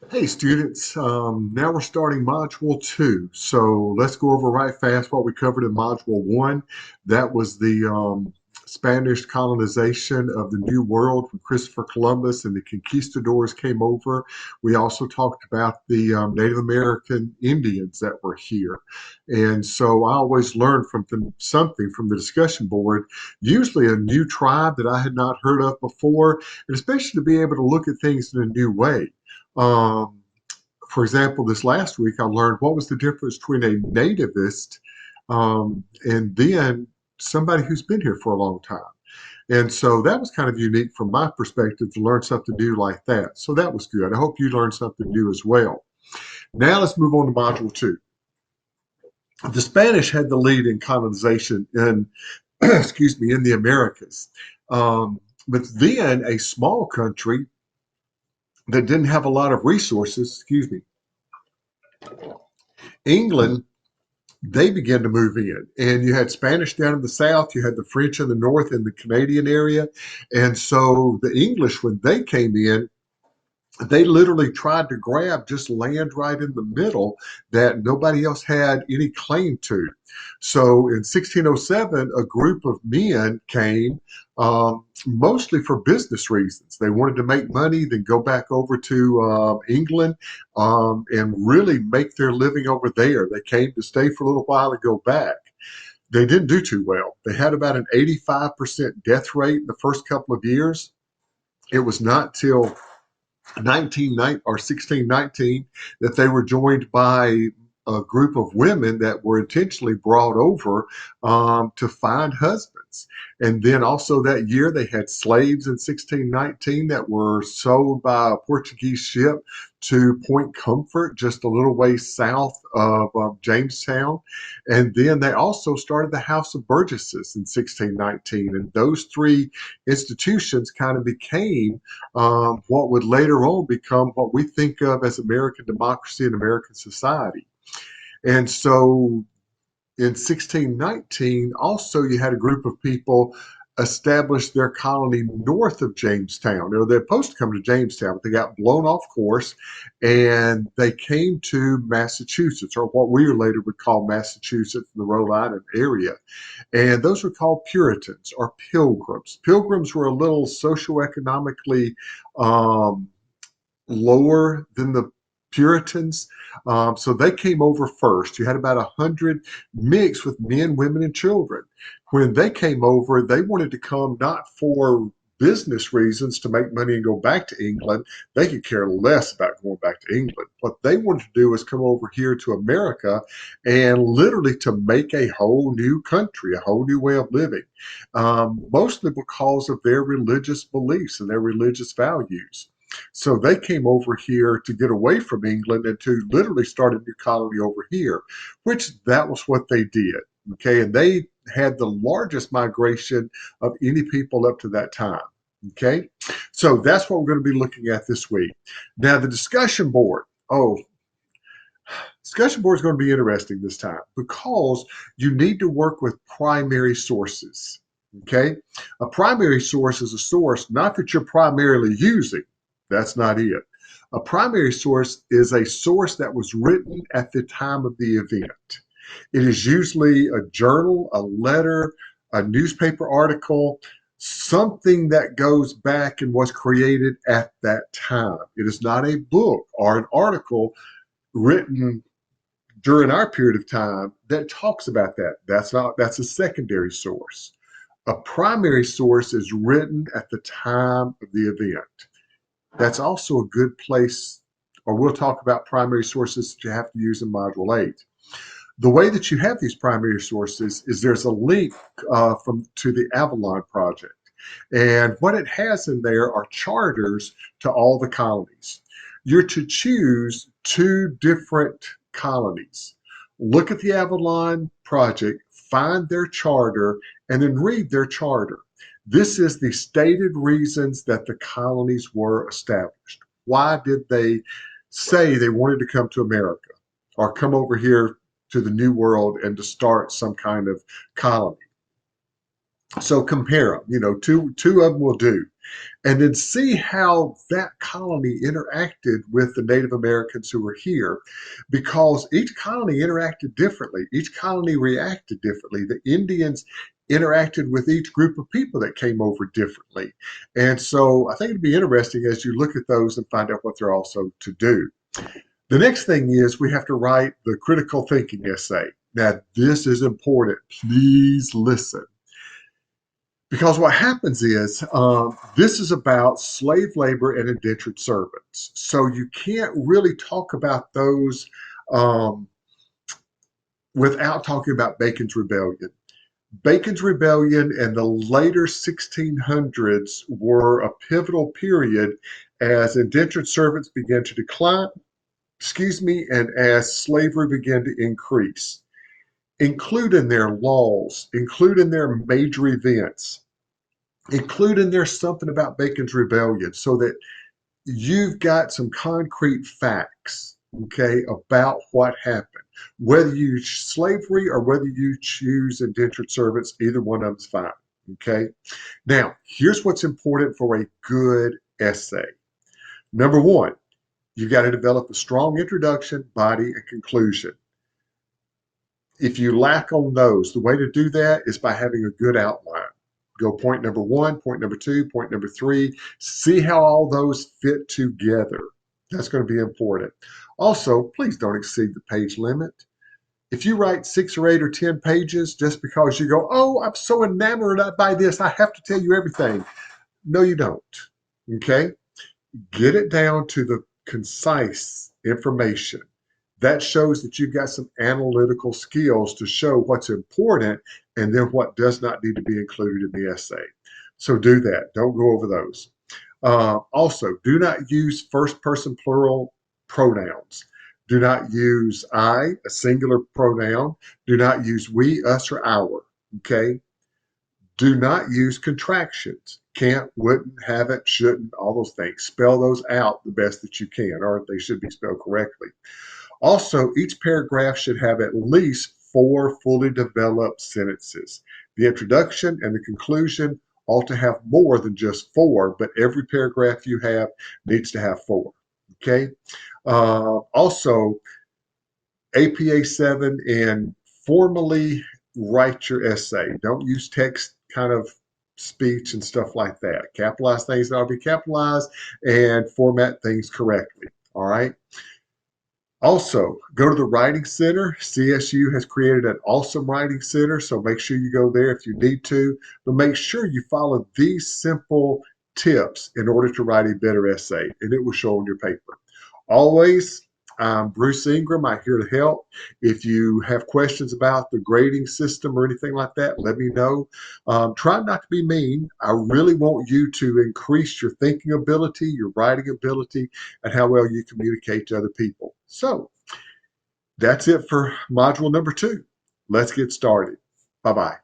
Hey students, now we're starting Module 2. So let's go over right fast what we covered in Module 1. That was the Spanish colonization of the New World when Christopher Columbus and the conquistadors came over. We also talked about the Native American Indians that were here. And so I always learn from something from the discussion board, usually a new tribe that I had not heard of before, and especially to be able to look at things in a new way. Um, for example, this last week I learned what was the difference between a nativist and then somebody who's been here for a long time. And so that was kind of unique from my perspective to learn something new like that. So that was good. I hope you learned something new as well. Now let's move on to Module 2. The Spanish had the lead in colonization in, excuse me, in the Americas. But then a small country that didn't have a lot of resources, excuse me, England, they began to move in. And you had Spanish down in the south, you had the French in the north in the Canadian area. And so the English, when they came in, they literally tried to grab just land right in the middle that nobody else had any claim to. So in 1607, a group of men came, mostly for business reasons. They wanted to make money, then go back over to England and really make their living over there. They came to stay for a little while and go back. They didn't do too well. They had about an 85% death rate in the first couple of years. It was not till 1619 that they were joined by a group of women that were intentionally brought over to find husbands. And then also that year they had slaves in 1619 that were sold by a Portuguese ship to Point Comfort, just a little ways south of Jamestown. And then they also started the House of Burgesses in 1619. And those three institutions kind of became what would later on become what we think of as American democracy and American society. And so in 1619, also you had a group of people establish their colony north of Jamestown. They're supposed to come to Jamestown, but they got blown off course and they came to Massachusetts, or what we later would call Massachusetts, the Rhode Island area. And those were called Puritans or Pilgrims. Pilgrims were a little socioeconomically um, lower than the Puritans. So they came over first. You had about 100 mixed with men, women, and children. When they came over, they wanted to come not for business reasons to make money and go back to England. They could care less about going back to England. What they wanted to do was come over here to America and literally to make a whole new country, a whole new way of living, mostly because of their religious beliefs and their religious values. So they came over here to get away from England and to literally start a new colony over here, which that was what they did. Okay. And they had the largest migration of any people up to that time. Okay. So that's what we're going to be looking at this week. Now, the discussion board. Oh, discussion board is going to be interesting this time because you need to work with primary sources. Okay. A primary source is a source not that you're primarily using. That's not it. A primary source is a source that was written at the time of the event. It is usually a journal, a letter, a newspaper article, something that goes back and was created at that time. It is not a book or an article written during our period of time that talks about that. That's a secondary source. A primary source is written at the time of the event. That's also a good place, or we'll talk about primary sources that you have to use in Module 8. The way that you have these primary sources is there's a link to the Avalon Project. And what it has in there are charters to all the colonies. You're to choose two different colonies. Look at the Avalon Project, find their charter, and then read their charter. This is the stated reasons that the colonies were established. Why did they say they wanted to come to America or come over here to the New World and to start some kind of colony? So compare them, two of them will do, and then see how that colony interacted with the Native Americans who were here, because each colony interacted differently. Each colony reacted differently. The Indians interacted with each group of people that came over differently. And so I think it'd be interesting as you look at those and find out what they're also to do. The next thing is we have to write the critical thinking essay. Now, this is important. Please listen. Because what happens is this is about slave labor and indentured servants. So you can't really talk about those um, without talking about Bacon's Rebellion. Bacon's Rebellion and the later 1600s were a pivotal period as indentured servants began to decline, and as slavery began to increase. Include in their laws, include in their major events, include in there something about Bacon's Rebellion so that you've got some concrete facts, okay, about what happened. Whether you choose slavery or whether you choose indentured servants, either one of them's fine, okay? Now, here's what's important for a good essay. Number one, you got to develop a strong introduction, body, and conclusion. If you lack on those, the way to do that is by having a good outline. Go point number one, point number two, point number three. See how all those fit together. That's going to be important. Also, please don't exceed the page limit. If you write 6 or 8 or 10 pages just because you go, oh, I'm so enamored by this, I have to tell you everything. No, you don't. Okay? Get it down to the concise information. That shows that you've got some analytical skills to show what's important and then what does not need to be included in the essay. So do that. Don't go over those. Also, do not use first person plural pronouns. Do not use I, a singular pronoun. Do not use we, us, or our. Okay? Do not use contractions. Can't, wouldn't, haven't, shouldn't, all those things. Spell those out the best that you can, or they should be spelled correctly. Also, each paragraph should have at least 4 fully developed sentences. The introduction and the conclusion ought to have more than just 4, but every paragraph you have needs to have 4. Okay. Also, APA 7 and formally write your essay. Don't use text kind of speech and stuff like that. Capitalize things that ought to be capitalized and format things correctly. All right. Also, go to the Writing Center. CSU has created an awesome Writing Center, so make sure you go there if you need to. But make sure you follow these simple tips in order to write a better essay, and it will show on your paper. Always, I'm Bruce Ingram. I'm here to help. If you have questions about the grading system or anything like that, let me know. Try not to be mean. I really want you to increase your thinking ability, your writing ability, and how well you communicate to other people. So that's it for module number 2. Let's get started. Bye-bye.